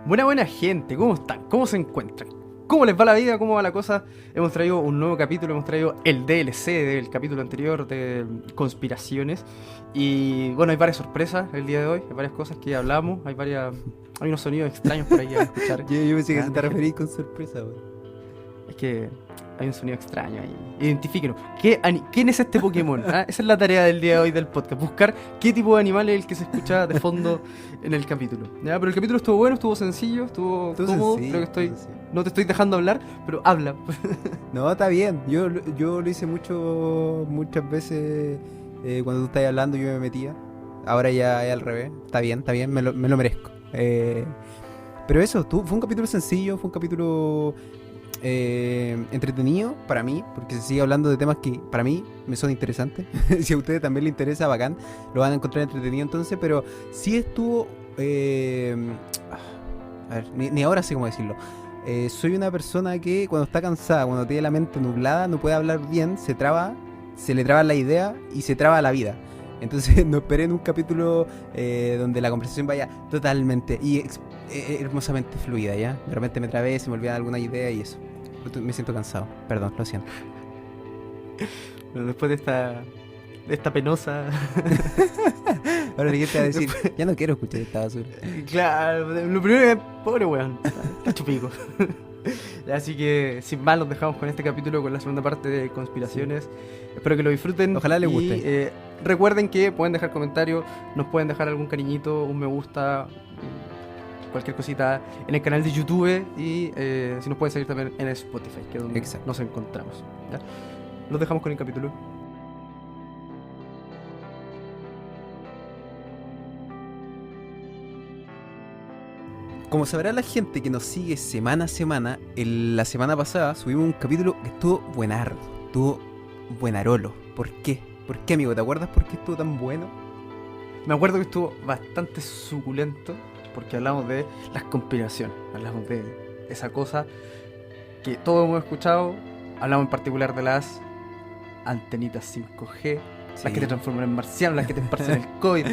Buena gente, ¿cómo están? ¿Cómo se encuentran? ¿Cómo les va la vida? ¿Cómo va la cosa? Hemos traído un nuevo capítulo, hemos traído el DLC del capítulo anterior de conspiraciones. Y bueno, hay varias sorpresas el día de hoy, hay varias cosas que hablamos, hay unos sonidos extraños por ahí a escuchar. Yo pensé que Ah, se te referís con sorpresa, weón. Es que hay un sonido extraño ahí. Identifíquenos. ¿Quién es este Pokémon? ¿Ah? Esa es la tarea del día de hoy del podcast. Buscar qué tipo de animal es el que se escucha de fondo en el capítulo. ¿Ya? Pero el capítulo estuvo bueno, estuvo sencillo, estuvo cómodo. Creo que no te estoy dejando hablar, pero habla. No, está bien. Yo lo hice muchas veces cuando tú estás hablando yo me metía. Ahora ya es al revés. Está bien, me lo merezco. Pero eso, fue un capítulo sencillo, fue un capítulo entretenido para mí, porque se sigue hablando de temas que para mí me son interesantes. Si a ustedes también les interesa, bacán, lo van a encontrar entretenido entonces, pero sí estuvo... a ver, ni ahora sé cómo decirlo. Soy una persona que cuando está cansada, cuando tiene la mente nublada, no puede hablar bien, se le traba la idea y se traba la vida. Entonces no esperé en un capítulo donde la conversación vaya totalmente y hermosamente fluida, ¿ya? De repente me trabé, se me olvidan alguna idea y eso. Me siento cansado, perdón, lo siento. Bueno, después de esta penosa... Ahora alguien te va a decir, ya no quiero escuchar esta basura. Claro, lo primero es pobre weón. Cacho pico. Así que sin más los dejamos con este capítulo, con la segunda parte de conspiraciones. Espero que lo disfruten. Ojalá les guste. Recuerden que pueden dejar comentarios, nos pueden dejar algún cariñito, un me gusta, cualquier cosita en el canal de YouTube y si nos pueden seguir también en Spotify, que es donde nos encontramos. ¿Ya? Los dejamos con el capítulo. Como sabrá la gente que nos sigue semana a semana, la semana pasada subimos un capítulo que estuvo buenardo, estuvo buenarolo. ¿Por qué? ¿Por qué, amigo? ¿Te acuerdas por qué estuvo tan bueno? Me acuerdo que estuvo bastante suculento porque hablamos de las conspiraciones, hablamos de esa cosa que todos hemos escuchado, hablamos en particular de las antenitas 5G, las que te transforman en marciano, las que te esparcen el COVID,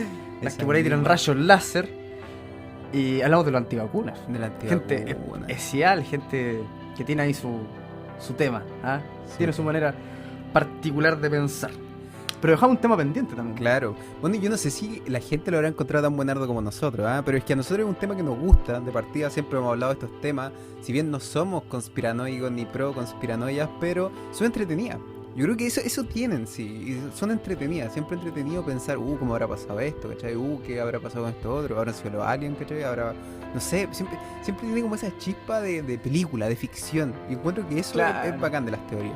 las que por ahí tiran rayos láser. Y hablamos de los antivacunas. Gente especial, gente que tiene ahí su tema, ¿ah? Tiene su manera particular de pensar. Pero dejamos un tema pendiente también. Claro. Bueno, yo no sé si la gente lo habrá encontrado tan buenardo como nosotros, ¿ah? Pero es que a nosotros es un tema que nos gusta. De partida siempre hemos hablado de estos temas. Si bien no somos conspiranoicos ni pro conspiranoias, pero son entretenidas. Yo creo que eso tienen, sí. Son entretenidas. Siempre entretenido pensar, ¿cómo habrá pasado esto? ¿Cachai? ¿Qué habrá pasado con esto otro? ¿Habrán sido los aliens? ¿Cachai? No sé, siempre tiene como esa chispa de película, de ficción. Y encuentro que eso es bacán de las teorías.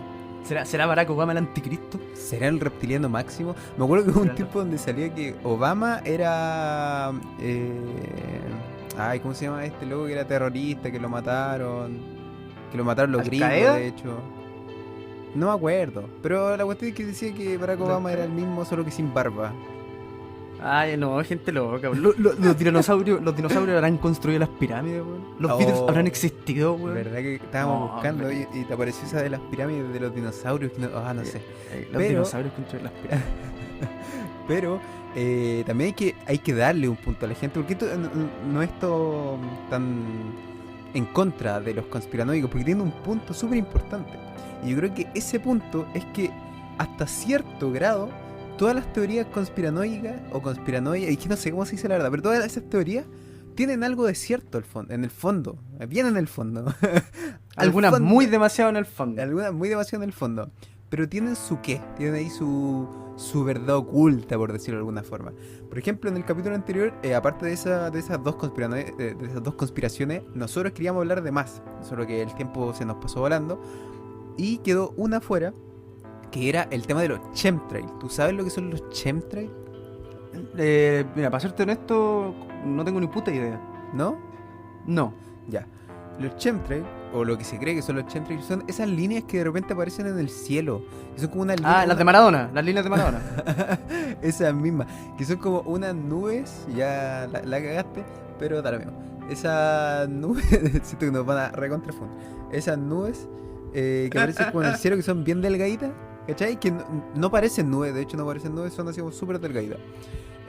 ¿Será Barack Obama el anticristo? ¿Será el reptiliano máximo? Me acuerdo que hubo un tiempo donde salía que Obama era... ¿cómo se llama este loco que era terrorista, que lo mataron? Que lo mataron los gringos, de hecho. No me acuerdo, pero la cuestión es que decía que Barack Obama era el mismo, solo que sin barba. Ay, no, gente loca. Los dinosaurios habrán construido las pirámides, weón. Los Beatles habrán existido, weón. Verdad que estábamos buscando y te apareció esa de las pirámides de los dinosaurios. No sé. Los dinosaurios construyeron las pirámides. Pero también hay que darle un punto a la gente, porque esto no es todo tan en contra de los conspiranoicos, porque tiene un punto súper importante. Y yo creo que ese punto es que hasta cierto grado todas las teorías conspiranoicas o conspiranoias, y que no sé cómo se dice la verdad, pero todas esas teorías tienen algo de cierto en el fondo, bien en el fondo. Algunas muy demasiado en el fondo. Algunas muy demasiado en el fondo. Pero tienen su qué, tienen ahí su verdad oculta, por decirlo de alguna forma. Por ejemplo, en el capítulo anterior, aparte de esas dos conspiraciones, nosotros queríamos hablar de más, solo que el tiempo se nos pasó volando. Y quedó una fuera, que era el tema de los chemtrails. ¿Tú sabes lo que son los chemtrails? Mira, para serte honesto, no tengo ni puta idea. ¿No? No. Ya. Los chemtrails, o lo que se cree que son los chemtrails, son esas líneas que de repente aparecen en el cielo. Son como unas líneas... las de Maradona, las líneas de Maradona. Esas mismas, que son como unas nubes, ya la cagaste, pero da lo mismo. Esas nubes, siento que nos van a recontrafundar. Esas nubes que aparecen como en el cielo, que son bien delgaditas, ¿cachai? Que no parecen nubes, de hecho no parecen nubes, son así como súper delgaditas.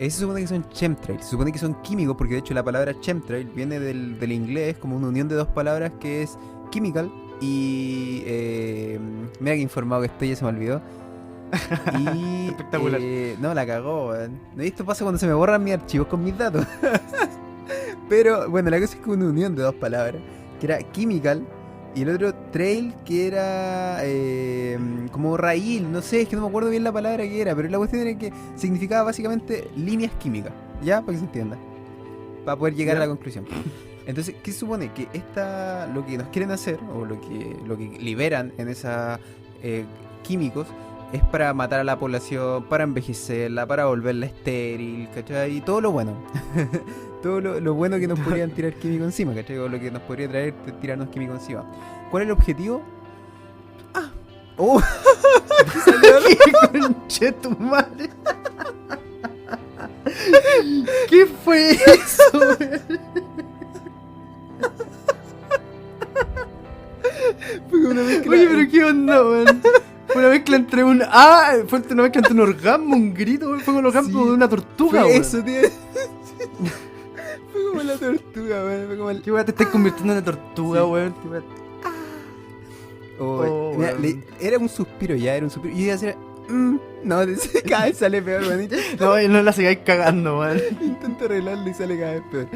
Eso se supone que son chemtrails, se supone que son químicos, porque de hecho la palabra chemtrail viene del inglés como una unión de dos palabras que es chemical y... mira que informado que estoy, ya se me olvidó. Y... Espectacular. no, la cagó, weón. Esto pasa cuando se me borran mis archivos con mis datos. Pero bueno, la cosa es que una unión de dos palabras, que era chemical, y el otro trail, que era como raíl, no sé, es que no me acuerdo bien la palabra que era, pero la cuestión era que significaba básicamente líneas químicas, ¿ya? Para que se entienda, para poder llegar ¿Ya? a la conclusión. Entonces, ¿qué se supone? Que lo que nos quieren hacer, o lo que liberan en esa químicos, es para matar a la población, para envejecerla, para volverla estéril, ¿cachai? Y todo lo bueno. Todo lo bueno que nos podrían tirar químico encima, ¿cachai? O lo que nos podría traer tirarnos químico encima. ¿Cuál es el objetivo? ¡Ah! ¡Oh! ¡Qué conche tu madre! ¿Qué fue eso, weón? Fue una mezcla. Oye, pero qué onda, weón. Fue una mezcla entre un... ¡Ah! Fue una mezcla entre un orgasmo, un grito, weón. Fue como el orgasmo Sí, de una tortuga, fue weón. eso, tío. Fue como la tortuga, weón. Fue como el... ¿Qué weón te estás convirtiendo en una tortuga, Sí. weón? ¿Qué weón? Oh, Oh, mira, weón. era un suspiro ya, era un suspiro. Y iba a hacer... no, cada vez sale peor, weón. No, no la sigáis cagando, weón. Intento arreglarlo y sale cada vez peor.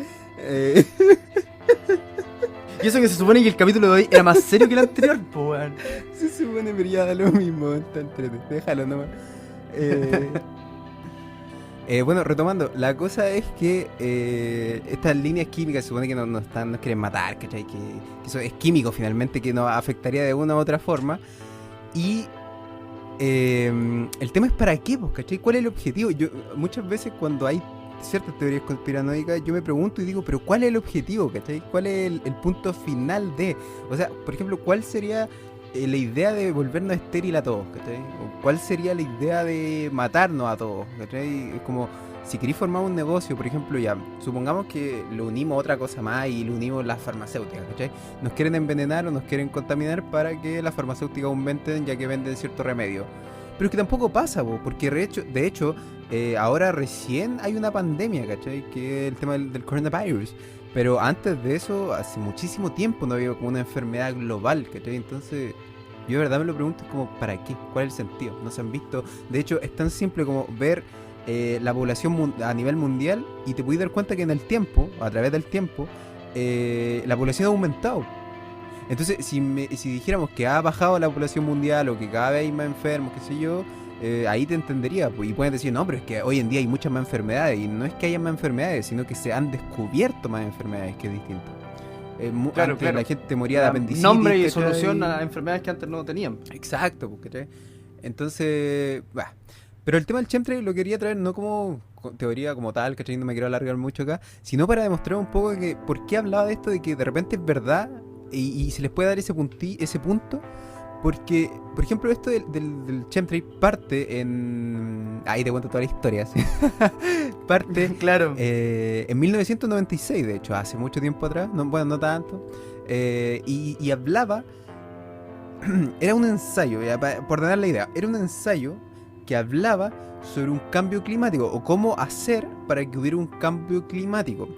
Y eso que se supone que el capítulo de hoy era más serio que el anterior, po, weón. Se supone, pero ya da lo mismo. Está entretenido. Déjalo nomás. Bueno, retomando, la cosa es que estas líneas químicas se supone que nos quieren matar, ¿cachai? Que eso es químico finalmente, que nos afectaría de una u otra forma. Y el tema es para qué, pues, ¿cachai? ¿Cuál es el objetivo? Yo muchas veces cuando hay ciertas teorías conspiranoicas, yo me pregunto y digo, pero ¿cuál es el objetivo, cachai? ¿Cuál es el punto final de? O sea, por ejemplo, ¿cuál sería la idea de volvernos estéril a todos, cachai? ¿O cuál sería la idea de matarnos a todos, cachai? Es como, si queréis formar un negocio, por ejemplo, ya, supongamos que lo unimos a otra cosa más y lo unimos las farmacéuticas, ¿cachai? Nos quieren envenenar o nos quieren contaminar para que las farmacéuticas aumenten, ya que venden cierto remedio. Pero es que tampoco pasa, porque de hecho ahora recién hay una pandemia, ¿cachai? Que es el tema del coronavirus. Pero antes de eso, hace muchísimo tiempo no había como una enfermedad global, ¿cachai? Entonces, yo de verdad me lo pregunto, es como, ¿para qué? ¿Cuál es el sentido? No se han visto. De hecho, es tan simple como ver la población a nivel mundial y te puedes dar cuenta que en el tiempo, a través del tiempo, la población ha aumentado. Entonces, si dijéramos que ha bajado la población mundial o que cada vez hay más enfermos, qué sé yo, ahí te entendería. Y pueden decir, no, pero es que hoy en día hay muchas más enfermedades. Y no es que haya más enfermedades, sino que se han descubierto más enfermedades, que es distinto. Claro, antes claro. la gente moría de apendicitis. Nombre y ¿cachai? solución a enfermedades que antes no tenían. Exacto, ¿cachai? Entonces, bah. Pero el tema del chemtrail lo quería traer no como teoría como tal, ¿cachai? No me quiero alargar mucho acá, sino para demostrar un poco que por qué hablaba de esto, de que de repente es verdad y se les puede dar ese punto, porque, por ejemplo, esto del chemtrail parte en... Ahí te cuento toda la historia, ¿sí? Parte Claro. en 1996, de hecho, hace mucho tiempo atrás, no, bueno, no tanto, y hablaba... Era un ensayo, por dar la idea, era un ensayo que hablaba sobre un cambio climático o cómo hacer para que hubiera un cambio climático.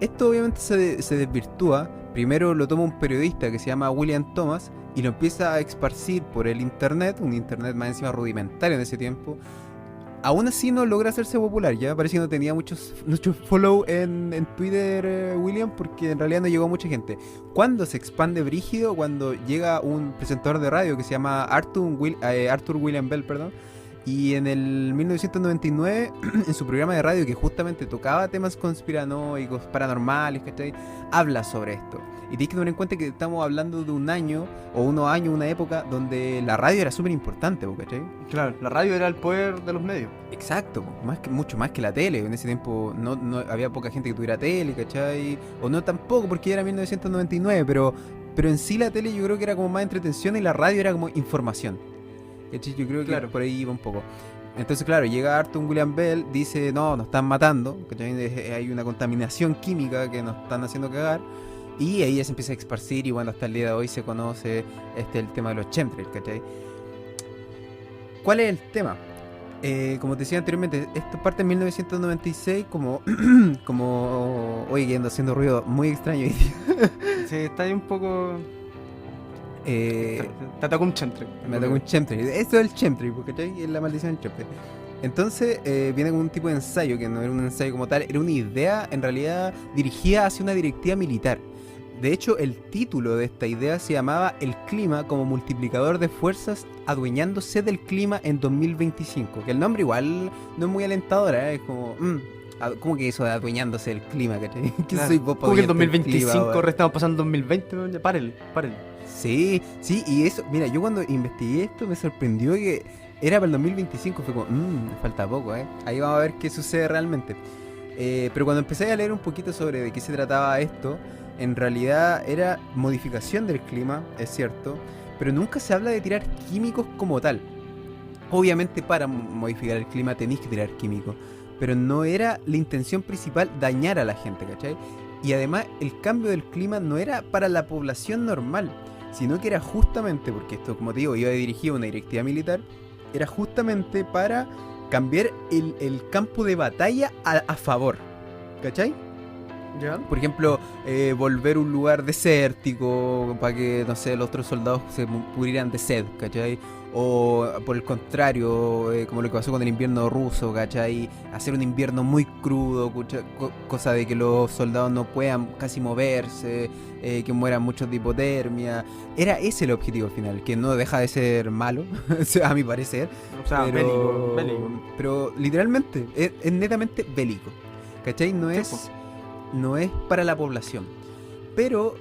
Esto obviamente se desvirtúa. Primero lo toma un periodista que se llama William Thomas y lo empieza a esparcir por el internet, un internet más encima rudimentario en ese tiempo. Aún así no logra hacerse popular, ya parece que no tenía muchos follow en Twitter, William, porque en realidad no llegó a mucha gente. Cuando se expande brígido, cuando llega un presentador de radio que se llama Arthur William Bell, perdón, y en el 1999, en su programa de radio que justamente tocaba temas conspiranoicos, paranormales, ¿cachai? Habla sobre esto. Y tienes que tener en cuenta que estamos hablando de un año, o unos años, una época donde la radio era súper importante, ¿cachai? Claro, la radio era el poder de los medios. Exacto, mucho más que la tele. En ese tiempo no había poca gente que tuviera tele, ¿cachai? O no tampoco, porque era 1999, pero en sí la tele yo creo que era como más entretención y la radio era como información. ¿Cachai? Yo creo que Claro. por ahí iba un poco. Entonces, claro, llega Arthur William Bell, dice, no, nos están matando, ¿cachai? Hay una contaminación química que nos están haciendo cagar. Y ahí ya se empieza a esparcir y bueno, hasta el día de hoy se conoce el tema de los chemtrails, ¿cachai? ¿Cuál es el tema? Como te decía anteriormente, esto parte en 1996 como... Oye, que ando haciendo ruido muy extraño hoy día. Sí, está ahí un poco... Eh, Te atacó un chantre. Me atacó un chemtrail. Esto es el chemtrail, ¿cachai? Es la maldición del chemtrail. Entonces viene como un tipo de ensayo, que no era un ensayo como tal, era una idea en realidad dirigida hacia una directiva militar. De hecho, el título de esta idea se llamaba El clima como multiplicador de fuerzas adueñándose del clima en 2025. Que el nombre igual no es muy alentador, ¿eh? Es como... ¿cómo que eso de adueñándose del clima, cachai? ¿Qué Claro. soy vos para Como que el adueñarte del clima, 2025 weón? estamos pasando 2020, weón, ya párele. Sí, sí, y eso, mira, yo cuando investigué esto me sorprendió que era para el 2025, fue como, falta poco, ¿eh? Ahí vamos a ver qué sucede realmente. Pero cuando empecé a leer un poquito sobre de qué se trataba esto, en realidad era modificación del clima, es cierto, pero nunca se habla de tirar químicos como tal. Obviamente para modificar el clima tenéis que tirar químicos, pero no era la intención principal dañar a la gente, ¿cachai? Y además el cambio del clima no era para la población normal, sino que era justamente, porque esto como te digo, iba dirigido a una directiva militar, era justamente para cambiar el campo de batalla a favor, ¿cachai? ¿Ya? Por ejemplo, volver un lugar desértico para que, no sé, los otros soldados se murieran de sed, ¿cachai? O por el contrario, como lo que pasó con el invierno ruso, ¿cachai? Hacer un invierno muy crudo, cosa de que los soldados no puedan casi moverse, que mueran muchos de hipotermia. Era ese el objetivo final, que no deja de ser malo, a mi parecer. O sea, pero, bélico. pero literalmente, es netamente bélico, ¿cachai? No es para la población. Pero,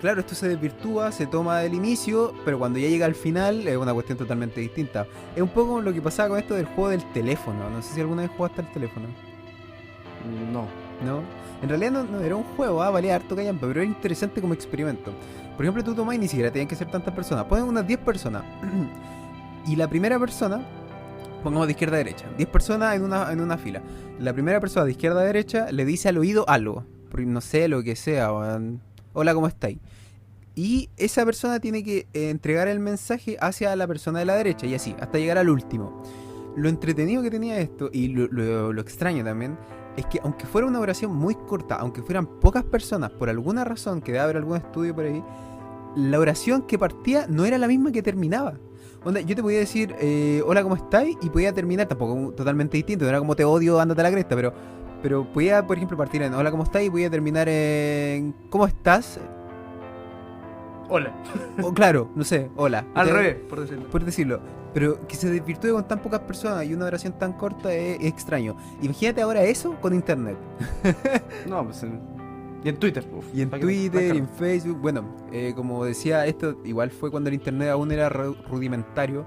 claro, esto se desvirtúa, se toma del inicio, pero cuando ya llega al final es una cuestión totalmente distinta. Es un poco lo que pasaba con esto del juego del teléfono. No sé si alguna vez jugaste al teléfono. No. ¿No? En realidad no era un juego, valía harto callampa, pero era interesante como experimento. Por ejemplo, tú tomás y ni siquiera tenían que ser tantas personas. Ponen unas 10 personas. Y la primera persona, pongamos de izquierda a derecha, 10 personas en una fila. La primera persona de izquierda a derecha le dice al oído algo. No sé, lo que sea. Hola, ¿cómo estáis? Y esa persona tiene que entregar el mensaje hacia la persona de la derecha y así, hasta llegar al último. Lo entretenido que tenía esto, y lo extraño también, es que aunque fuera una oración muy corta, aunque fueran pocas personas, por alguna razón, que debe haber algún estudio por ahí, la oración que partía no era la misma que terminaba. Onda, yo te podía decir, hola, ¿cómo estáis? Y podía terminar, tampoco totalmente distinto, no era como te odio, ándate a la cresta, pero podía, por ejemplo, partir en hola, ¿cómo estás? Y podía terminar en ¿cómo estás? Hola. O claro, no sé, hola. Al revés, por decirlo. Por decirlo. Pero que se desvirtúe con tan pocas personas y una oración tan corta es extraño. Imagínate ahora eso con internet. No, pues... Y en Twitter. Uf, Y en Twitter, y en Facebook. Bueno, como decía, esto igual fue cuando el internet aún era rudimentario.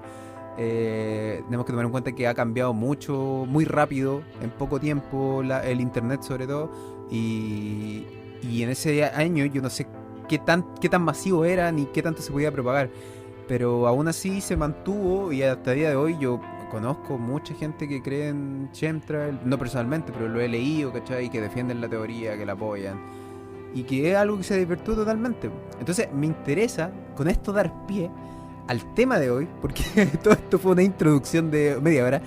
Tenemos que tomar en cuenta que ha cambiado mucho, muy rápido, en poco tiempo, el internet sobre todo. Y en ese año yo no sé qué tan masivo era ni qué tanto se podía propagar. Pero aún así se mantuvo y hasta el día de hoy yo conozco mucha gente que cree en chemtrail, no personalmente, pero lo he leído, ¿cachai? Que defienden la teoría, que la apoyan. Y que es algo que se desvirtuó totalmente. Entonces me interesa con esto dar pie al tema de hoy, porque todo esto fue una introducción de media hora,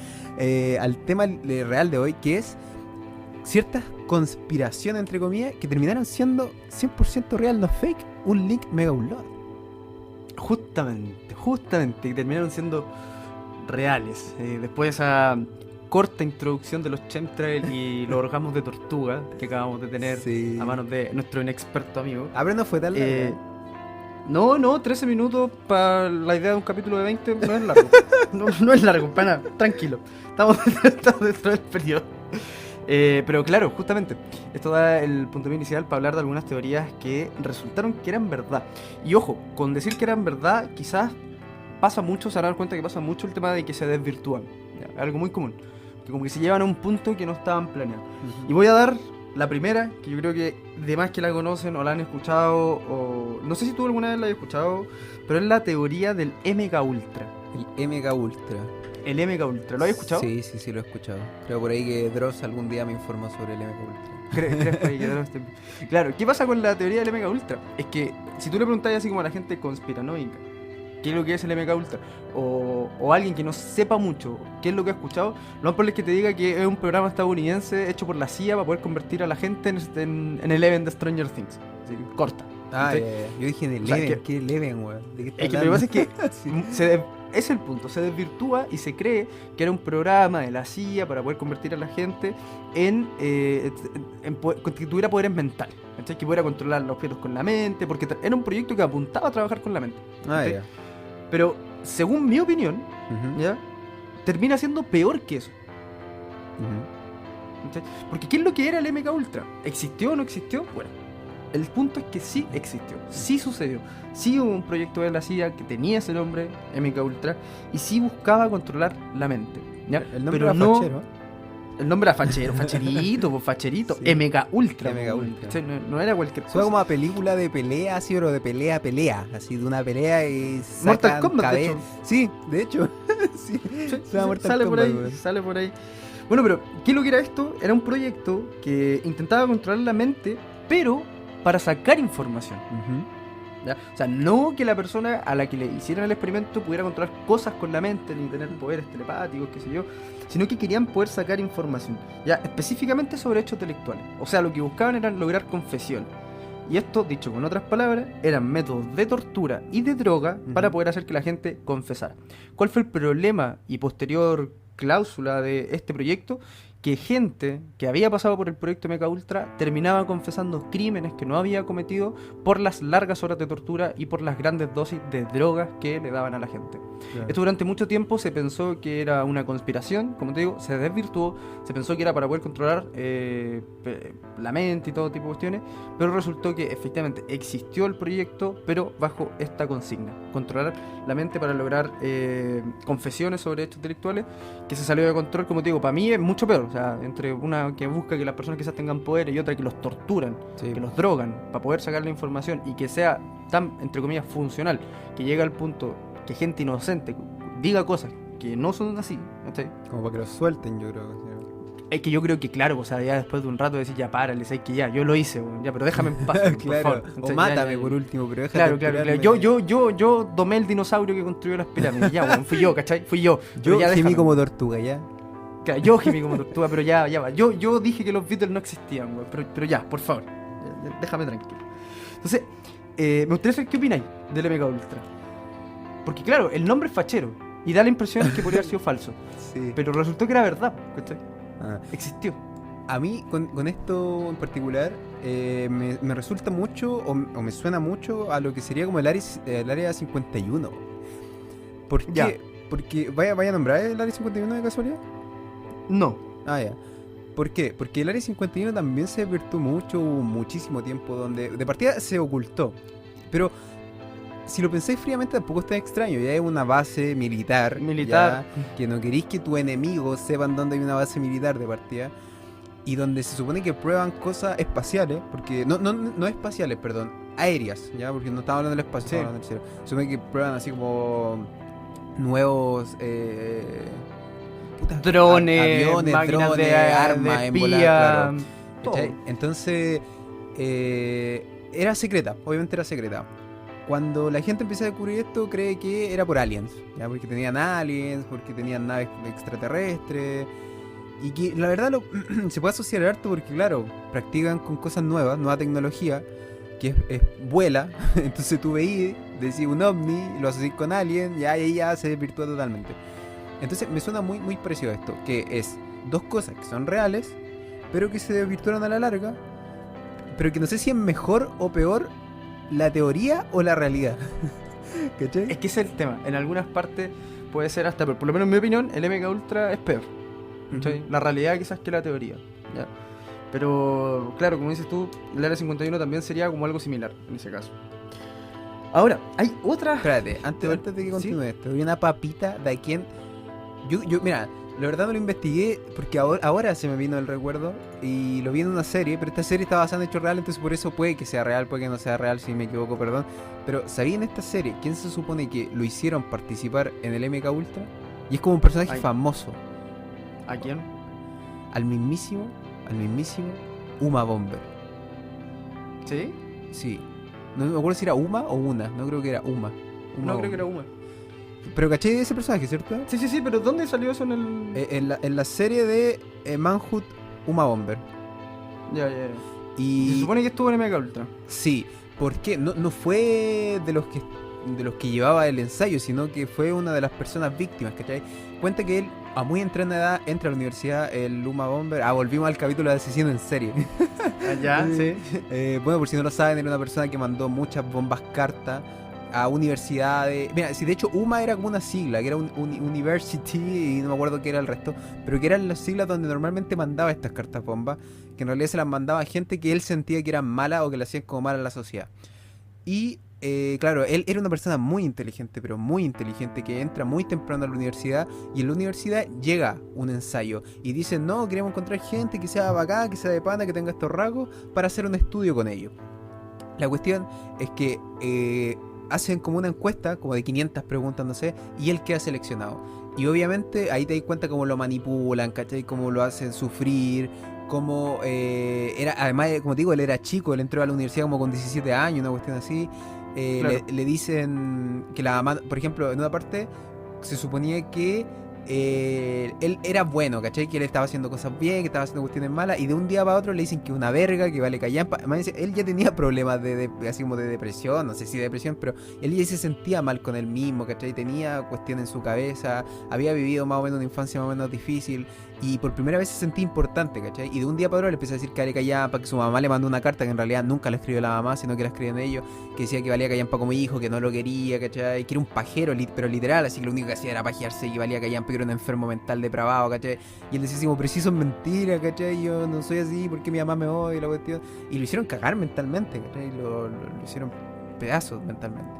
al tema real de hoy, que es ciertas conspiraciones, entre comillas, que terminaron siendo 100% real, no fake, un link mega upload. Justamente, que terminaron siendo reales. Después de esa corta introducción de los chemtrails y los orgasmos de tortuga que acabamos de tener Sí. a manos de nuestro inexperto amigo. Ah, pero no fue tal. No, 13 minutos para la idea de un capítulo de 20 no es largo. no es largo, para nada, tranquilo. Estamos dentro del periodo. Pero claro, justamente, esto da el punto inicial para hablar de algunas teorías que resultaron que eran verdad. Y ojo, con decir que eran verdad, quizás pasa mucho, se van a dar cuenta que pasa mucho el tema de que se desvirtúan. ¿Ya? Algo muy común, que como que se llevan a un punto que no estaban planeados. Y voy a dar la primera, que yo creo que de más que la conocen o la han escuchado, o no sé si tú alguna vez la has escuchado, pero es la teoría del MK Ultra. El MK Ultra. El MK Ultra, ¿lo has escuchado? Sí, lo he escuchado. Creo por ahí que Dross algún día me informó sobre el MK Ultra. ¿Crees por ahí que Dross Claro, ¿qué pasa con la teoría del MK Ultra? Es que si tú le preguntas así como a la gente conspiranoica, qué es lo que es el MK Ultra, o alguien que no sepa mucho qué es lo que ha escuchado, lo más probable es que te diga que es un programa estadounidense hecho por la CIA para poder convertir a la gente en Eleven de Stranger Things. Así que corta. Ah, ¿Cachai? yo dije en O sea, Eleven, que- ¿qué Eleven, weón? ¿De qué Es estás que lo que pasa hablando? es que Sí. es el punto, se desvirtúa y se cree que era un programa de la CIA para poder convertir a la gente que tuviera poderes mentales, ¿cachai? Que pudiera controlar los objetos con la mente, porque era un proyecto que apuntaba a trabajar con la mente. Ah, ¿cachai? ya. Pero, según mi opinión, Ujú, ¿ya? Termina siendo peor que eso. ujú. ¿Cachai? Porque ¿qué es lo que era el MK Ultra? ¿Existió o no existió? Bueno, el punto es que sí existió, sí sucedió. Sí hubo un proyecto de la CIA que tenía ese nombre, MK Ultra, y sí buscaba controlar la mente. ¿ya? El nombre Pero era no, fachero. el nombre era fachero, facherito, pues facherito, Sí. MK Ultra. MK pues, Ultra. ¿cachai? No era cualquier Suena cosa. como a película de pelea, así, pero de pelea a pelea. Así, de una pelea y Mortal sacan Kombat, de cabe- hecho. Sí, de hecho. Sí, Sí, suena a Mortal sale por Kombat, ahí, weón. sale por ahí. Bueno, pero ¿qué es lo que era esto? Era un proyecto que intentaba controlar la mente, pero para sacar información. Ujú. ¿Ya? O sea, no que la persona a la que le hicieran el experimento pudiera controlar cosas con la mente, ni tener poderes telepáticos, qué sé yo, sino que querían poder sacar información, ya específicamente sobre hechos intelectuales. O sea, lo que buscaban era lograr confesión. Y esto, dicho con otras palabras, eran métodos de tortura y de droga para Ujú. poder hacer que la gente confesara. ¿Cuál fue el problema y posterior cláusula de este proyecto? Que gente que había pasado por el proyecto MK Ultra terminaba confesando crímenes que no había cometido por las largas horas de tortura y por las grandes dosis de drogas que le daban a la gente. Claro. Esto durante mucho tiempo se pensó que era una conspiración, como te digo, se desvirtuó, se pensó que era para poder controlar la mente y todo tipo de cuestiones, pero resultó que efectivamente existió el proyecto, pero bajo esta consigna, controlar la mente para lograr confesiones sobre hechos intelectuales, que se salió de control, como te digo, para mí es mucho peor, o sea, entre una que busca que las personas quizás tengan poder y otra que los torturan, Sí. que los drogan para poder sacar la información y que sea tan, entre comillas, funcional, que llega al punto que gente inocente diga cosas que no son así, ¿cachai? Como para que lo suelten, yo creo. Sí. Es que yo creo que, claro, o sea, ya después de un rato decir, ya párale, sabes que ya, yo lo hice, weón, ya, pero déjame en paz, por Claro. favor. O ¿cachai? mátame Ya, ya, por último, pero déjate Claro, claro, claro. torturarme. Yo domé el dinosaurio que construyó las pirámides, ya, weón, fui yo, ¿cachai? Fui yo. Pero Yo ya gemí déjame. como tortuga, ¿ya? Claro, yo gemí como tortuga, pero ya va. Yo dije que los Beatles no existían, weón, pero ya, por favor, ya, déjame tranquilo. Entonces, me gustaría saber qué opináis del MK Ultra. Porque, claro, el nombre es fachero y da la impresión que podría haber sido falso, Sí. pero resultó que era verdad, ¿cachai? Ah. Existió. A mí, con esto en particular, me resulta mucho, o me suena mucho a lo que sería como el área 51. ¿Por qué? Ya. Porque, vaya a nombrar el área 51 de casualidad. No. Ah, ya. ¿Por qué? Porque el área 51 también se desvirtuó mucho, hubo muchísimo tiempo donde de partida se ocultó. Pero si lo pensáis fríamente tampoco es tan extraño, ya es una base militar, Militar. ya, que no queréis que tus enemigos sepan dónde hay una base militar de partida, y donde se supone que prueban cosas espaciales, porque no espaciales, perdón, aéreas, ya, porque no estamos hablando del espacio, Sí. estamos hablando del cielo. Se supone que prueban así como nuevos Drones, aviones, máquinas drones, de armas de en volar, espía, claro. todo. ¿Cachai? Entonces, era secreta, obviamente era secreta. Cuando la gente empieza a descubrir esto, cree que era por aliens, ¿ya? Porque tenían aliens, porque tenían naves extraterrestres. Y que la verdad se puede asociar harto porque, claro, practican con cosas nuevas, nueva tecnología, que vuela. Entonces tú veís, decís un ovni, lo asocias con alien, y ahí ya se desvirtúa totalmente. Entonces me suena muy, muy parecido a esto, que es dos cosas que son reales, pero que se desvirtuaron a la larga, pero que no sé si es mejor o peor la teoría o la realidad. ¿Cachai? Es que ese es el tema. En algunas partes puede ser hasta peor. Por lo menos en mi opinión, el MK Ultra es peor. ¿Cachai? Ujú. La realidad quizás que la teoría. ¿Ya? Pero, claro, como dices tú, el Área 51 también sería como algo similar en ese caso. Ahora, hay otras... Espérate, antes de que continúe ¿Sí? esto, hay una papita de quien. Mira, la verdad no lo investigué porque ahora se me vino el recuerdo y lo vi en una serie, pero esta serie está basada en hechos reales, entonces por eso puede que sea real, puede que no sea real, si me equivoco, perdón. Pero ¿sabía en esta serie quién se supone que lo hicieron participar en el MK Ultra? Y es como un personaje Ay. famoso, ¿A quién? al mismísimo Uma Bomber. ¿Sí? Sí. No me acuerdo si era Uma o Una, no creo que era Uma. No, creo Bomber. que era Uma. Pero caché de ese personaje, ¿cierto? Sí, pero ¿dónde salió eso en el...? En la serie de Manhunt Uma Bomber. Ya. Se Y supone que estuvo en MK Ultra. sí, ¿por qué? No fue de los que llevaba el ensayo, sino que fue una de las personas víctimas, ¿cachai? Cuenta que él, a muy entrada edad, entra a la universidad, el Uma Bomber. Volvimos al capítulo de asesino en serie. Allá, sí. Bueno, por si no lo saben, era una persona que mandó muchas bombas carta a universidades. Mira, si de hecho UMA era como una sigla, que era un University y no me acuerdo qué era el resto, pero que eran las siglas donde normalmente mandaba estas cartas bombas, que en realidad se las mandaba a gente que él sentía que eran malas o que le hacían como mal a la sociedad. Y claro, él era una persona muy inteligente, pero muy inteligente, que entra muy temprano a la universidad y en la universidad llega un ensayo y dicen, no, queremos encontrar gente que sea bacán, que sea de pana, que tenga estos rasgos para hacer un estudio con ellos. La cuestión es que hacen como una encuesta, como de 500 preguntas, no sé, y él queda seleccionado. Y obviamente ahí te das cuenta cómo lo manipulan, ¿cachai? Cómo lo hacen sufrir, cómo además, como te digo, él era chico, él entró a la universidad como con 17 años, una cuestión así. Claro. Le dicen que la mamá, por ejemplo, en una parte se suponía que él era bueno, ¿cachai? Que él estaba haciendo cosas bien, que estaba haciendo cuestiones malas, y de un día para otro le dicen que una verga, que vale callampa. Además, él ya tenía problemas así como de depresión, no sé si de depresión, pero él ya se sentía mal con él mismo, ¿cachai? Tenía cuestiones en su cabeza, había vivido más o menos una infancia más o menos difícil, y por primera vez se sentía importante, ¿cachai? Y de un día para otro le empezó a decir que vale callampa, que su mamá le mandó una carta que en realidad nunca la escribió la mamá, sino que la escribían ellos, que decía que valía callampa como hijo, que no lo quería, ¿cachai? Que era un pajero, pero literal, así que lo único que hacía era pajearse, y valía callampa, que era un enfermo mental depravado, ¿cachai? Y él decía así como, pero si eso es mentira, ¿cachai? Yo no soy así, ¿por qué mi mamá me odia? La cuestión. Y lo hicieron cagar mentalmente, ¿cachai? Lo hicieron pedazos mentalmente.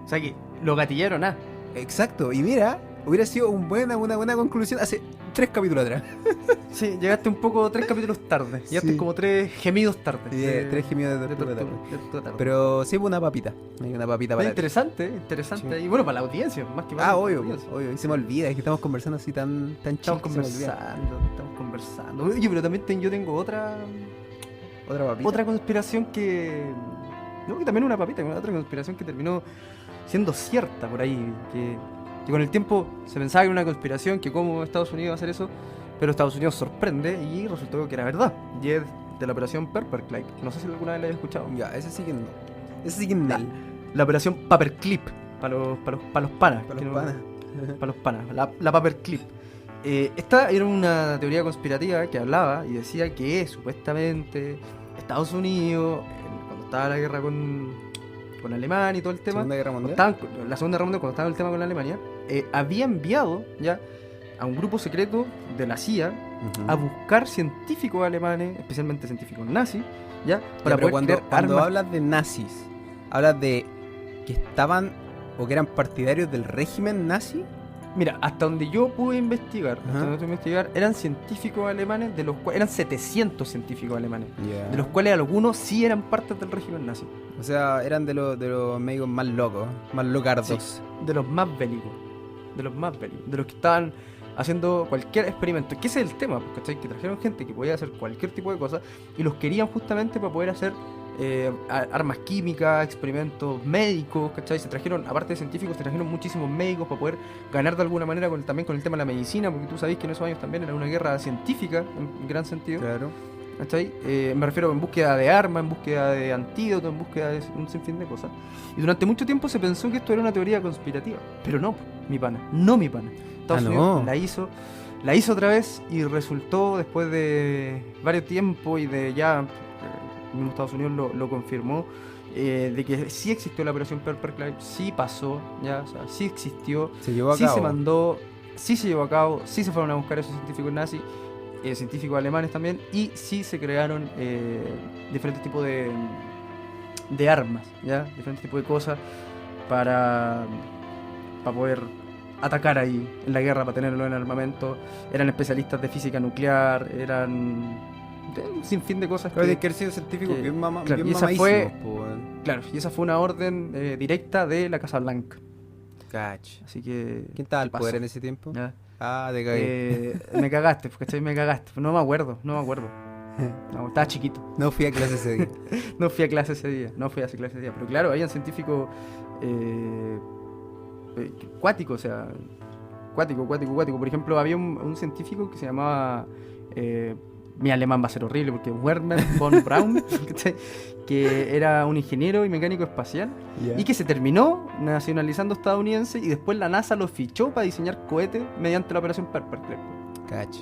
O sea que lo gatillaron, Exacto, y mira, hubiera sido una buena conclusión hace 3 capítulos atrás. Sí, llegaste un poco 3 capítulos tarde. Llegaste Sí. como 3 gemidos tarde. Sí, 3 gemidos de tortura. de tu tarde. Pero sí, una papita. Hay una papita para Interesante. Sí. Y bueno, para la audiencia, más que para la obvio, audiencia. obvio. Y se me olvida, es que estamos conversando así tan chill Estamos que se me olvida. conversando. Oye, pero también yo tengo otra Otra papita. otra conspiración que... No, que también una papita, otra conspiración que terminó siendo cierta por ahí. Que con el tiempo se pensaba que era una conspiración, que cómo Estados Unidos iba a hacer eso, pero Estados Unidos sorprende y resultó que era verdad. Y es de la operación Paperclip. No sé si alguna vez la hayas escuchado. Ya, ese sí que no. Ese sí que no. La operación Paperclip, para los panas. Para que los no- panas. para los panas, la Paperclip. Esta era una teoría conspirativa que hablaba y decía que supuestamente Estados Unidos, cuando estaba la guerra con Alemania y todo el tema, Segunda Guerra cuando Mundial. la Segunda Guerra Mundial, cuando estaba el tema con Alemania, había enviado ya a un grupo secreto de la CIA Ujú. a buscar científicos alemanes, especialmente científicos nazis, ya, Ya, para pero poder crear cuando armas. hablas de nazis, hablas de que estaban o que eran partidarios del régimen nazi. Mira, hasta donde yo pude investigar, Ajá. eran científicos alemanes, de los cuales eran 700 científicos alemanes, Ya. de los cuales algunos sí eran parte del régimen nazi, O sea, eran de los médicos más locos, más locardos. de los más bélicos, de los que estaban haciendo cualquier experimento. Que ese es el tema, pues, ¿cachai? Que trajeron gente que podía hacer cualquier tipo de cosa y los querían justamente para poder hacer armas químicas, experimentos médicos, ¿cachai? Se trajeron, aparte de científicos, se trajeron muchísimos médicos para poder ganar de alguna manera también con el tema de la medicina, porque tú sabes que en esos años también era una guerra científica, en gran sentido, Claro. ¿cachai? Me refiero en búsqueda de armas, en búsqueda de antídotos, en búsqueda de un sinfín de cosas. Y durante mucho tiempo se pensó que esto era una teoría conspirativa, pero no, mi pana. Estados Ah, Unidos no. la hizo otra vez y resultó después de varios tiempos y de ya, mismo Estados Unidos lo confirmó, de que sí existió la operación Paperclip, sí pasó, ya, o sea, sí existió, Se llevó a sí cabo. se mandó, sí se llevó a cabo, sí se fueron a buscar esos científicos nazis, científicos alemanes también, y sí se crearon diferentes tipos de armas, ya, diferentes tipos de cosas para poder atacar ahí en la guerra, para tenerlo en armamento. Eran especialistas de física nuclear, eran un sinfín de cosas Claro, que, tiene que haber sido científico que- bien, claro, bien y esa fue- mamadísimos, po, weón. claro, y esa fue una orden directa de la Casa Blanca. Cach. Así que... ¿Quién estaba al ¿qué poder pasó? en ese tiempo? Ya. Ah, de cagué. Me cagaste, porque ¿cachai? Me cagaste. No me acuerdo. No, estaba chiquito. No fui a clase ese día. No fui a clase ese día. Pero claro, habían científicos cuático, o sea, cuático. Por ejemplo, había un científico que se llamaba, mi alemán va a ser horrible porque Werner von Braun, ¿cachai? Que era un ingeniero y mecánico espacial y que se terminó nacionalizando estadounidense y después la NASA lo fichó para diseñar cohetes mediante la operación Paperclip. Cacho.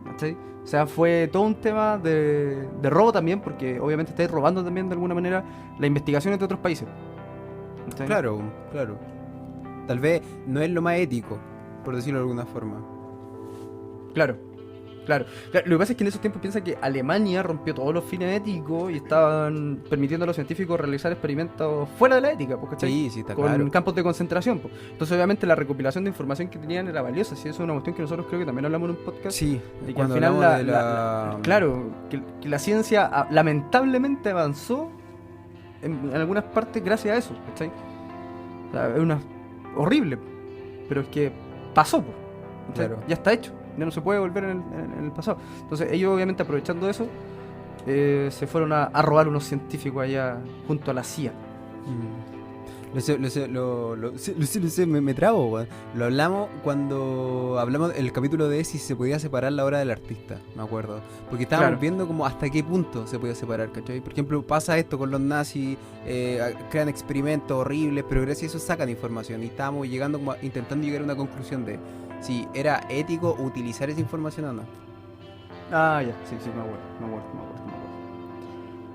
¿Cachai? O sea, fue todo un tema de robo también, porque obviamente estáis robando también de alguna manera las investigaciones de otros países. ¿Cachai? Claro. Tal vez no es lo más ético, por decirlo de alguna forma. Claro. Lo que pasa es que en esos tiempos piensa que Alemania rompió todos los fines éticos y estaban permitiendo a los científicos realizar experimentos fuera de la ética, pues, ¿cachai? Sí, está con claro. campos de concentración, pues. Entonces obviamente la recopilación de información que tenían era valiosa, sí, eso es una cuestión que nosotros creo que también hablamos en un podcast. Sí, De que al cuando final hablamos de claro, que la ciencia lamentablemente avanzó en algunas partes gracias a eso, ¿cachai? O sea, es horrible, pero es que pasó, pues, ¿cachai? Claro. Ya está hecho. Ya no se puede volver en el pasado. Entonces ellos obviamente aprovechando eso se fueron a robar unos científicos allá junto a la CIA. Me trabo, weón. Lo hablamos cuando hablamos el capítulo de si se podía separar la obra del artista, me acuerdo. Porque estábamos Claro. viendo como hasta qué punto se podía separar, ¿cachai? Por ejemplo, pasa esto con los nazis, crean experimentos horribles, pero gracias a eso sacan información. Y estábamos llegando como intentando llegar a una conclusión de si era ético utilizar esa información o no. Ah, ya, sí, me acuerdo.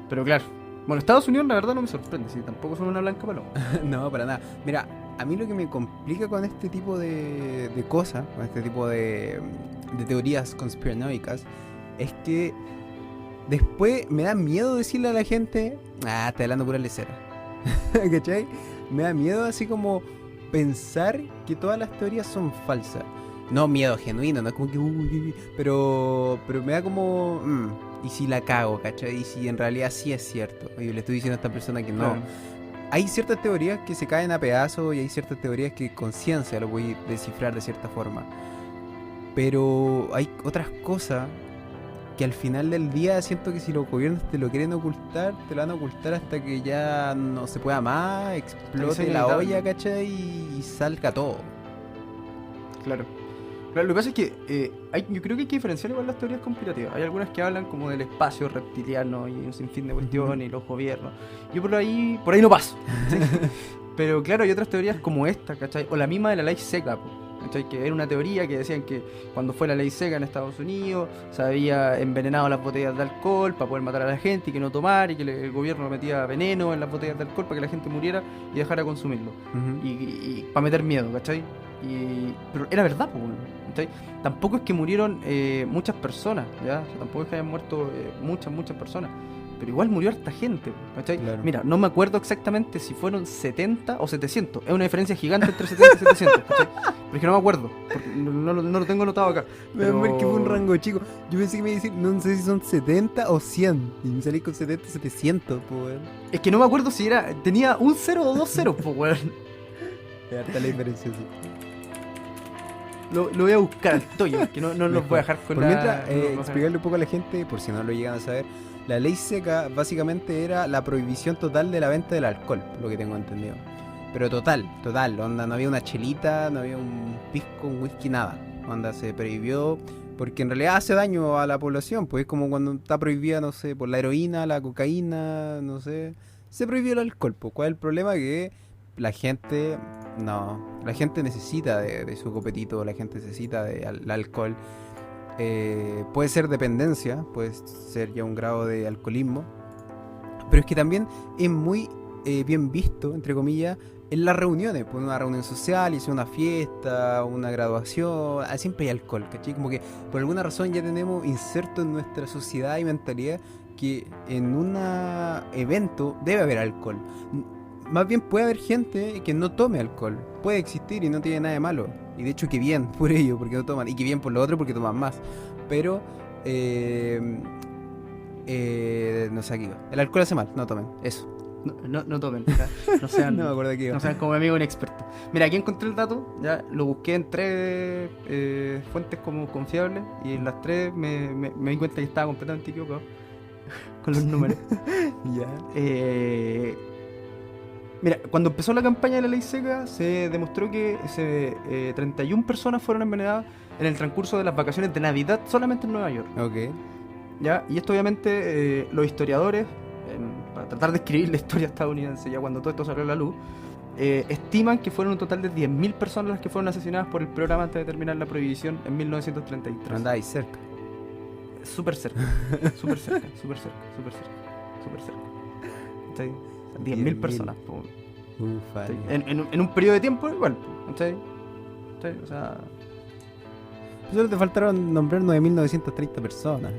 Pero claro, bueno, Estados Unidos la verdad no me sorprende, si tampoco son una blanca paloma. No, para nada. Mira, a mí lo que me complica con este tipo de cosas, con este tipo de teorías conspiranoicas, es que después me da miedo decirle a la gente, está hablando pura lecera. ¿Cachai? Me da miedo así como pensar que todas las teorías son falsas. No miedo genuino, no es como que pero me da como y si la cago, ¿cachai? Y si en realidad sí es cierto. Y le estoy diciendo a esta persona que no. Claro. Hay ciertas teorías que se caen a pedazos y hay ciertas teorías que con ciencia lo voy a descifrar de cierta forma. Pero hay otras cosas que al final del día siento que si los gobiernos te lo quieren ocultar, te lo van a ocultar hasta que ya no se pueda más, explote la olla, ¿cachai? Y salga todo. Claro, lo que pasa es que yo creo que hay que diferenciar igual las teorías conspirativas. Hay algunas que hablan como del espacio reptiliano y un sinfín de cuestiones y los gobiernos. Yo por ahí no paso. ¿Sí? Pero claro, hay otras teorías como esta, ¿cachai? O la misma de la ley seca, ¿cachai? Que era una teoría que decían que cuando fue la ley seca en Estados Unidos se había envenenado las botellas de alcohol para poder matar a la gente y que no tomar, y que el gobierno metía veneno en las botellas de alcohol para que la gente muriera y dejara de consumirlo. Y para meter miedo, ¿cachai? Pero era verdad, ¿cachai? Tampoco es que murieron muchas personas, ¿ya? O sea, tampoco es que hayan muerto muchas personas. Pero igual murió harta gente, ¿cachai? Claro. Mira, no me acuerdo exactamente si fueron 70 o 700. Es una diferencia gigante entre 70 y 700, ¿cachai? Pero es que no me acuerdo, porque no lo tengo anotado acá. Pero... ver que fue un rango chico. Yo pensé que me iba a decir, no sé si son 70 o 100. Y me salí con 70, 700, pues. Es que no me acuerdo si tenía un 0 o dos ceros, pues, weón. Está la diferencia, sí. Lo voy a buscar al toyo, que no los voy a dejar con por la... mientras, no los voy a dejar. explicarle un poco a la gente, por si no lo llegan a saber. La ley seca básicamente era la prohibición total de la venta del alcohol, por lo que tengo entendido. Pero total, onda, no había una chelita, no había un pisco, un whisky, nada. Onda, se prohibió porque en realidad hace daño a la población, pues es como cuando está prohibida, no sé, por la heroína, la cocaína, no sé. Se prohibió el alcohol, pues ¿cuál es el problema? Que la gente necesita de su copetito, la gente necesita del alcohol. Puede ser dependencia, puede ser ya un grado de alcoholismo, pero es que también es muy bien visto, entre comillas, en las reuniones, pues una reunión social, hice una fiesta, una graduación, siempre hay alcohol, ¿cachai? Como que por alguna razón ya tenemos inserto en nuestra sociedad y mentalidad que en un evento debe haber alcohol. Más bien puede haber gente que no tome alcohol, puede existir y no tiene nada de malo. Y de hecho que bien por ello, porque no toman. Y que bien por lo otro, porque toman más. Pero, no sé aquí. El alcohol hace mal, no tomen. Eso. No tomen, no sean, No me acuerdo que no sean como mi amigo inexperto. Mira, aquí encontré el dato, ya lo busqué en 3 fuentes como confiables y en las 3 me di cuenta que estaba completamente equivocado con los números. Ya. Mira, cuando empezó la campaña de la ley seca, se demostró que 31 personas fueron envenenadas en el transcurso de las vacaciones de Navidad solamente en Nueva York. Ok. ¿Ya? Y esto obviamente los historiadores, para tratar de escribir la historia estadounidense, ya cuando todo esto salió a la luz, estiman que fueron un total de 10.000 personas las que fueron asesinadas por el programa antes de terminar la prohibición en 1933. Andáis cerca. Súper cerca, súper cerca, súper cerca, súper cerca, súper cerca. ¿Cachai? 10.000 personas. Po. Ufa. En un periodo de tiempo igual. ¿Cachai? ¿Cachai? O sea... Solo te faltaron nombrar 9.930 personas.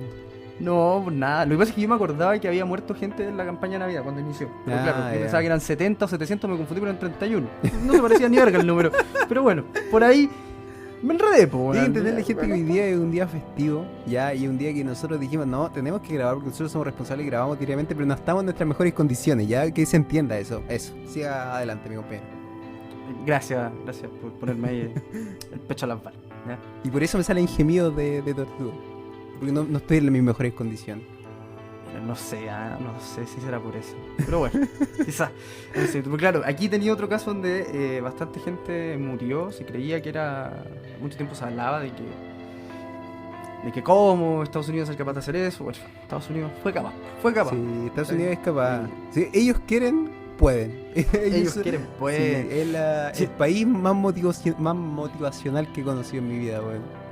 No, pues nada. Lo que pasa es que yo me acordaba que había muerto gente en la campaña de Navidad cuando inició. Pero claro, yo pensaba que eran 70 o 700, me confundí, pero eran 31. No se parecía ni verga el número. Pero bueno, por ahí me enredé, po. Hay que entender la gente que hoy día es un día festivo, ya, y un día que nosotros dijimos, no, tenemos que grabar porque nosotros somos responsables y grabamos diariamente, pero no estamos en nuestras mejores condiciones, ya, que se entienda eso. Siga adelante, mi compañero. Gracias por ponerme ahí el pecho a las balas. ¿Ya? Y por eso me salen gemidos de tortuga. Porque no estoy en mis mejores condiciones. No sé si será por eso. Pero bueno, quizás. No sé, pero claro, aquí tenía otro caso donde bastante gente murió. Se creía que era... Mucho tiempo se hablaba de que cómo Estados Unidos es capaz de hacer eso. Bueno, Estados Unidos fue capaz. Sí, Estados Unidos es capaz. Sí, ellos quieren, pueden. Ellos quieren, pueden. Sí, es el país más motivacional que he conocido en mi vida, weón.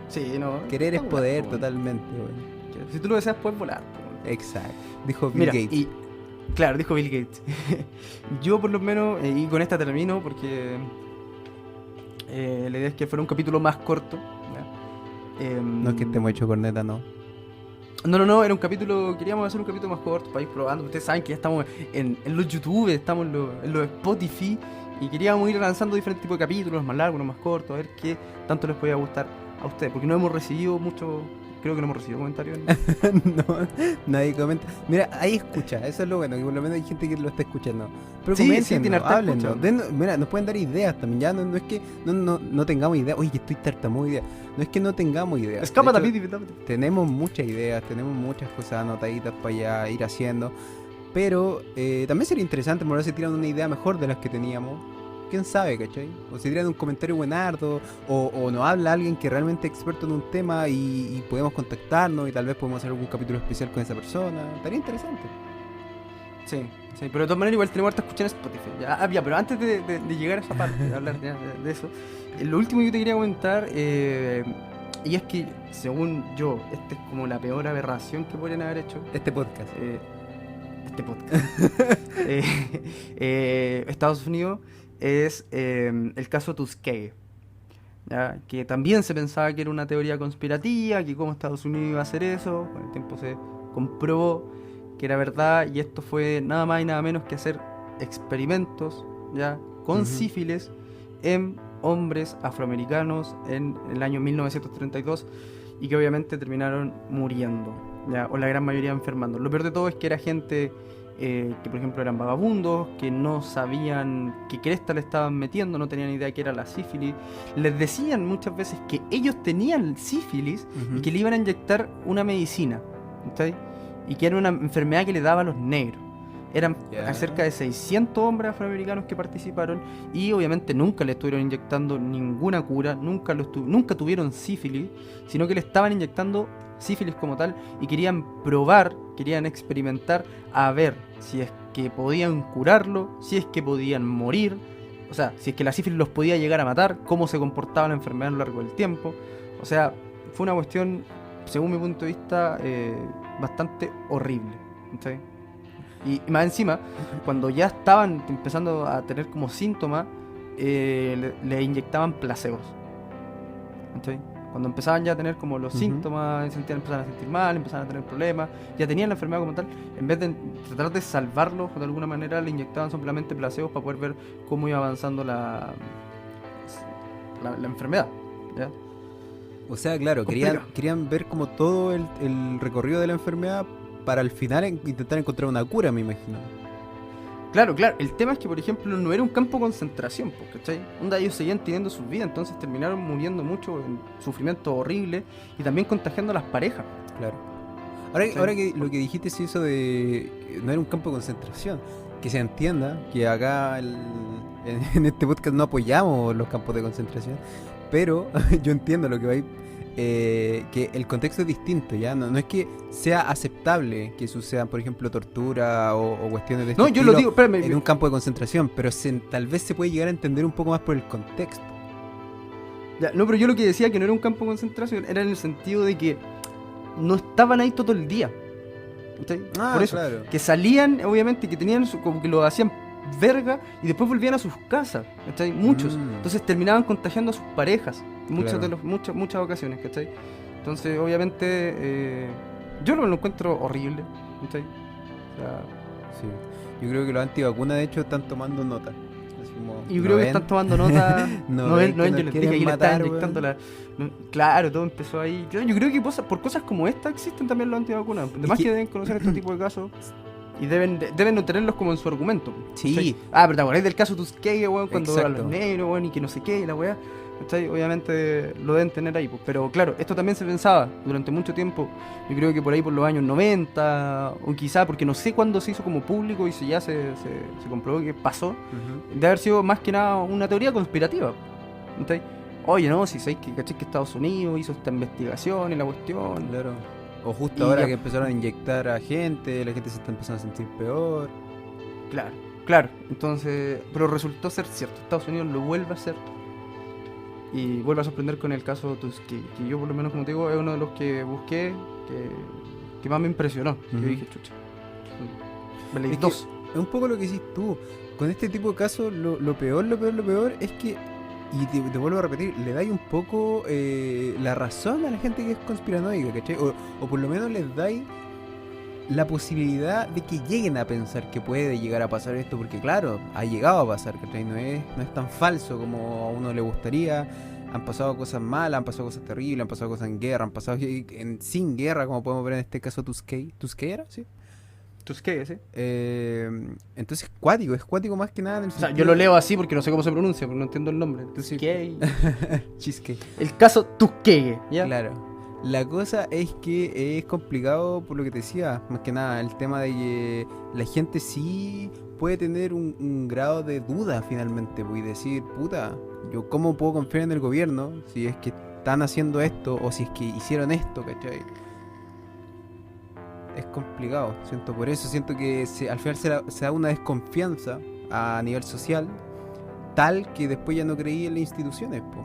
Sí, no. Querer es poder, totalmente, weón. Si tú lo deseas, puedes volar. Exacto. Dijo Bill Gates. Claro, dijo Bill Gates. Yo por lo menos, y con esta termino porque la idea es que fuera un capítulo más corto. No es que estemos hecho corneta, no. No, era un capítulo, queríamos hacer un capítulo más corto para ir probando. Ustedes saben que ya estamos en los YouTube, estamos en los Spotify y queríamos ir lanzando diferentes tipos de capítulos, más largos, más cortos, a ver qué tanto les podía gustar a ustedes, porque no hemos recibido mucho, creo que no hemos recibido comentarios. No, nadie comenta. Mira, ahí escucha, eso es lo bueno, que por lo menos hay gente que lo está escuchando. Pero sí, comenten, tiene harta escucha. Mira, nos pueden dar ideas también, ya no es que no tengamos ideas. Oye, que estoy tartamudo de ideas. No es que no tengamos ideas. Escapa de hecho, tenemos muchas ideas, tenemos muchas cosas anotaditas para allá ir haciendo. Pero también sería interesante, por si tiran una idea mejor de las que teníamos. ¿Quién sabe, cachai? O si tiran un comentario buenardo, o nos habla alguien que realmente es experto en un tema y podemos contactarnos y tal vez podemos hacer algún capítulo especial con esa persona. Estaría interesante. Sí, pero de todas maneras igual tenemos harta escuchar en Spotify. Ya, pero antes de llegar a esa parte, de hablar de eso, lo último que yo te quería comentar, y es que, según yo, esta es como la peor aberración que podrían haber hecho. Este podcast. Estados Unidos es el caso Tuskegee, ¿ya? Que también se pensaba que era una teoría conspirativa, que cómo Estados Unidos iba a hacer eso. Con el tiempo se comprobó que era verdad, y esto fue nada más y nada menos que hacer experimentos, ¿ya? Con sífilis en hombres afroamericanos en el año 1932, y que obviamente terminaron muriendo, ¿ya? O la gran mayoría enfermando. Lo peor de todo es que era gente que por ejemplo eran vagabundos, que no sabían qué cresta le estaban metiendo, no tenían idea que era la sífilis. Les decían muchas veces que ellos tenían sífilis y que le iban a inyectar una medicina, ¿sí? Y que era una enfermedad que le daba a los negros. Eran cerca de 600 hombres afroamericanos que participaron, y obviamente nunca le estuvieron inyectando ninguna cura, nunca tuvieron sífilis, sino que le estaban inyectando sífilis como tal, y querían probar, querían experimentar a ver si es que podían curarlo, si es que podían morir, o sea, si es que la sífilis los podía llegar a matar, cómo se comportaba la enfermedad a lo largo del tiempo. O sea, fue una cuestión, según mi punto de vista, bastante horrible, ¿sí? Y más encima, cuando ya estaban empezando a tener como síntomas, le inyectaban placebos, ¿sí? Cuando empezaban ya a tener como los síntomas, empezaban a sentir mal, empezaban a tener problemas, ya tenían la enfermedad como tal, en vez de tratar de salvarlos de alguna manera, le inyectaban simplemente placebos para poder ver cómo iba avanzando la enfermedad, ¿ya? O sea, claro, querían ver como todo el recorrido de la enfermedad para al final intentar encontrar una cura, me imagino. Claro, el tema es que, por ejemplo, no era un campo de concentración, ¿cachai? Ellos seguían teniendo sus vidas, entonces terminaron muriendo mucho en sufrimiento horrible y también contagiando a las parejas. Claro. Ahora que lo que dijiste es eso de no era un campo de concentración. que se entienda que acá en este podcast no apoyamos los campos de concentración, pero yo entiendo lo que va ahí, que el contexto es distinto, ¿ya? No es que sea aceptable que sucedan, por ejemplo, tortura o cuestiones de este No, yo lo estilo digo, espérame. en un campo de concentración, pero tal vez se puede llegar a entender un poco más por el contexto. Ya, no, pero yo lo que decía que no era un campo de concentración era en el sentido de que no estaban ahí todo el día. ¿Cachai? Por eso, claro. que salían, obviamente, que tenían como que lo hacían verga y después volvían a sus casas, ¿cachai? Muchos. Entonces terminaban contagiando a sus parejas, Claro. muchas ocasiones, ¿cachai? Entonces, obviamente, yo lo encuentro horrible, ¿cachai? O sea, Sí. Yo creo que los antivacunas, de hecho, están tomando nota. Así como, y yo ¿no creo que ven? están tomando nota. ¿No No ven ven, no que ven, nos yo les quieren dije, ahí le matar, estaban inyectando weón? Claro, todo empezó ahí. Yo creo que por cosas como esta existen también los antivacunas. Además que- que deben conocer este tipo de casos y deben no tenerlos como en su argumento. Sí. ¿Cachai? Ah, pero te acordás del caso Tuskegee, weón, cuando a Exacto. los negros, weón, y que no sé qué, y la weá. ¿Cachai? Obviamente lo deben tener ahí, pues. Pero claro, esto también se pensaba durante mucho tiempo. Yo creo que por ahí por los años 90, o quizá porque no sé cuándo se hizo como público y si ya se comprobó que pasó, Ujú. de haber sido más que nada una teoría conspirativa. ¿Cachai? Oye, no, si sabéis que, ¿cachai? Que Estados Unidos hizo esta investigación y la cuestión. Claro. O justo Y ahora ya. que empezaron a inyectar a gente, la gente se está empezando a sentir peor. Claro. Entonces, pero resultó ser cierto. Estados Unidos lo vuelve a hacer. Y vuelve a sorprender con el caso Tuskegee, que yo por lo menos, como te digo, es uno de los que busqué, que más me impresionó. Que Ujú. yo dije, chucha. Me leí Es que dos. es un poco lo que decís tú. Con este tipo de casos, lo peor es que, y te vuelvo a repetir, le dais un poco la razón a la gente que es conspiranoica, ¿cachai? O por lo menos les dais la posibilidad de que lleguen a pensar que puede llegar a pasar esto, porque claro, ha llegado a pasar, ¿cachai? No es tan falso como a uno le gustaría. Han pasado cosas malas, han pasado cosas terribles, han pasado cosas en guerra, han pasado sin guerra, como podemos ver en este caso Tuskegee. ¿Tuskegee era? Sí. Tuskegee, ¿sí? Entonces es cuático más que nada en el O sea, yo sentido lo de- leo así porque no sé cómo se pronuncia, porque no entiendo el nombre. Tuskegee. Cheesecake. El caso Tuskegee, ¿ya? Claro. La cosa es que es complicado por lo que te decía, más que nada, el tema de que la gente sí puede tener un grado de duda finalmente, pues, y decir, puta, yo cómo puedo confiar en el gobierno si es que están haciendo esto o si es que hicieron esto, ¿cachai? Es complicado, por eso siento que al final se da una desconfianza a nivel social tal que después ya no creí en las instituciones, po.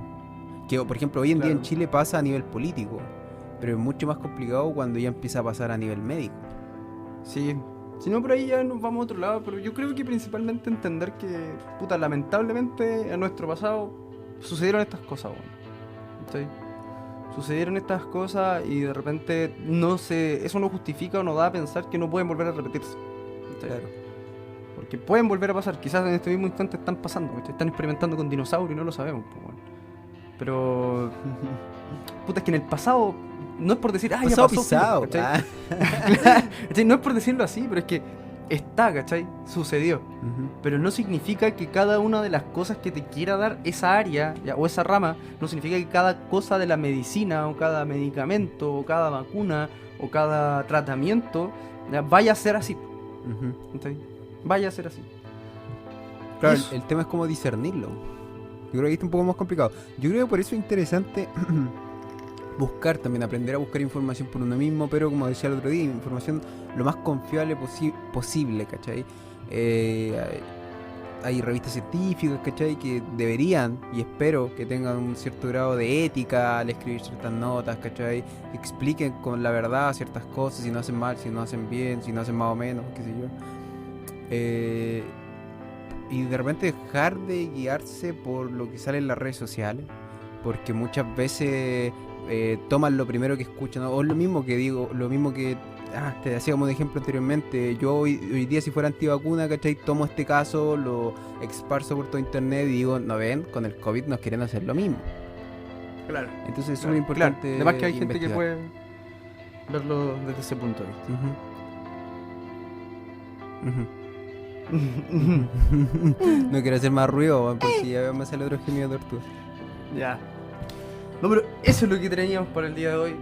Que por ejemplo hoy en día en Claro. Chile pasa a nivel político, pero es mucho más complicado cuando ya empieza a pasar a nivel médico. Sí. Si no, por ahí ya nos vamos a otro lado, pero yo creo que principalmente entender que, puta, lamentablemente en nuestro pasado sucedieron estas cosas, weón. ¿Cachai? Sucedieron estas cosas y de repente eso no justifica o no da a pensar que no pueden volver a repetirse. ¿Cachai? Porque pueden volver a pasar, quizás en este mismo instante están pasando, ¿cachai? Están experimentando con dinosaurios y no lo sabemos, pues, weón. Pero, puta, es que en el pasado, no es por decir, ah, ya Pasado pasó, pisado. filo, ¿cachai? Ah. ¿Cachai? No es por decirlo así, pero es que está, ¿cachai? Sucedió. Ujú. Pero no significa que cada una de las cosas que te quiera dar esa área ya, o esa rama, no significa que cada cosa de la medicina o cada medicamento o cada vacuna o cada tratamiento ya, vaya a ser así. Ujú. ¿Cachai? Vaya a ser así. Claro, Eso. el tema es cómo discernirlo. Yo creo que ahí está un poco más complicado. Yo creo que por eso es interesante buscar también, aprender a buscar información por uno mismo, pero como decía el otro día, información lo más confiable posible, ¿cachai? Hay revistas científicas, ¿cachai? Que deberían, y espero que tengan un cierto grado de ética al escribir ciertas notas, ¿cachai? Que expliquen con la verdad ciertas cosas, si no hacen mal, si no hacen bien, si no hacen más o menos, qué sé yo. Y de repente dejar de guiarse por lo que sale en las redes sociales, porque muchas veces toman lo primero que escuchan, ¿no? O lo mismo que digo, lo mismo que te hacía como de ejemplo anteriormente. Yo hoy día, si fuera antivacuna, ¿cachai? Tomo este caso, lo esparzo por todo internet y digo, no ven, con el COVID nos quieren hacer lo mismo. Claro. Entonces es súper Claro. importante. Además que hay gente que investigar. puede verlo desde ese punto de vista. Ujú. No quiero hacer más ruido, weón, porque ya me sale otro gemido de tortuga. Ya. No, pero eso es lo que teníamos para el día de hoy.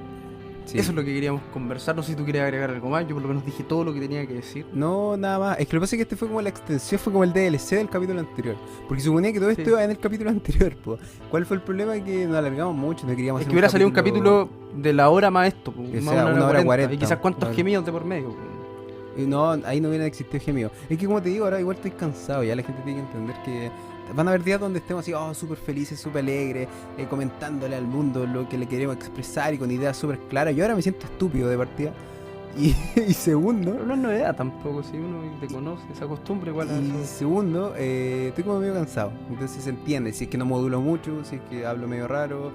Sí. Eso es lo que queríamos conversar. No sé si tú querías agregar algo más. Yo por lo menos dije todo lo que tenía que decir. No, nada más. Es que lo que pasa es que este fue como la extensión, fue como el DLC del capítulo anterior. Porque suponía que todo esto Sí. iba en el capítulo anterior, po. ¿Cuál fue el problema? Que nos alargamos mucho, no queríamos Es hacer que hubiera salido un capítulo de la hora más esto, Que más sea una hora 40, y quizás cuántos claro. gemidos de por medio. Y no, ahí no hubiera existido gemido. Es que como te digo, ahora igual estoy cansado, ya la gente tiene que entender que van a haber días donde estemos así, oh, súper felices, súper alegres, comentándole al mundo lo que le queremos expresar y con ideas súper claras. Yo ahora me siento estúpido de partida. Y, y segundo, Pero no es novedad tampoco, si uno te conoce, se acostumbra igual a y eso. segundo, estoy como medio cansado. Entonces se entiende, si es que no modulo mucho, si es que hablo medio raro.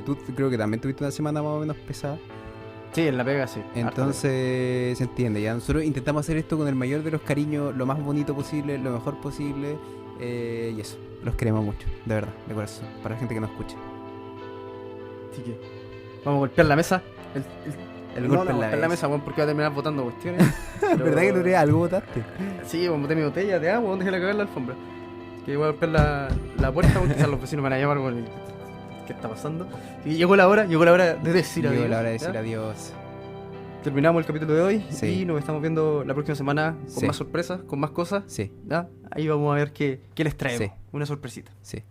Tú creo que también tuviste una semana más o menos pesada. Sí, en la pega sí. Entonces se entiende, ya nosotros intentamos hacer esto con el mayor de los cariños, lo más bonito posible, lo mejor posible, y eso, los queremos mucho, de verdad, de corazón, para la gente que nos escucha. Así que vamos a golpear la mesa. El No, golpe en la golpear la mesa. mesa, weón, porque va a terminar botando cuestiones. Pero- ¿Verdad que logré algo votaste? Sí, boté mi botella de agua, ¿dónde dejé la cagar en la alfombra? Que voy a golpear la puerta, porque quizás los vecinos me van a llamar, weón, ¿qué está pasando? Y llegó la hora de decir Llegó adiós. la hora de ¿ya? decir adiós. Terminamos el capítulo de hoy Sí. y nos estamos viendo la próxima semana con Sí. más sorpresas, con más cosas. Sí, ¿Ya? Ahí vamos a ver qué les traemos. Sí. Una sorpresita. sí.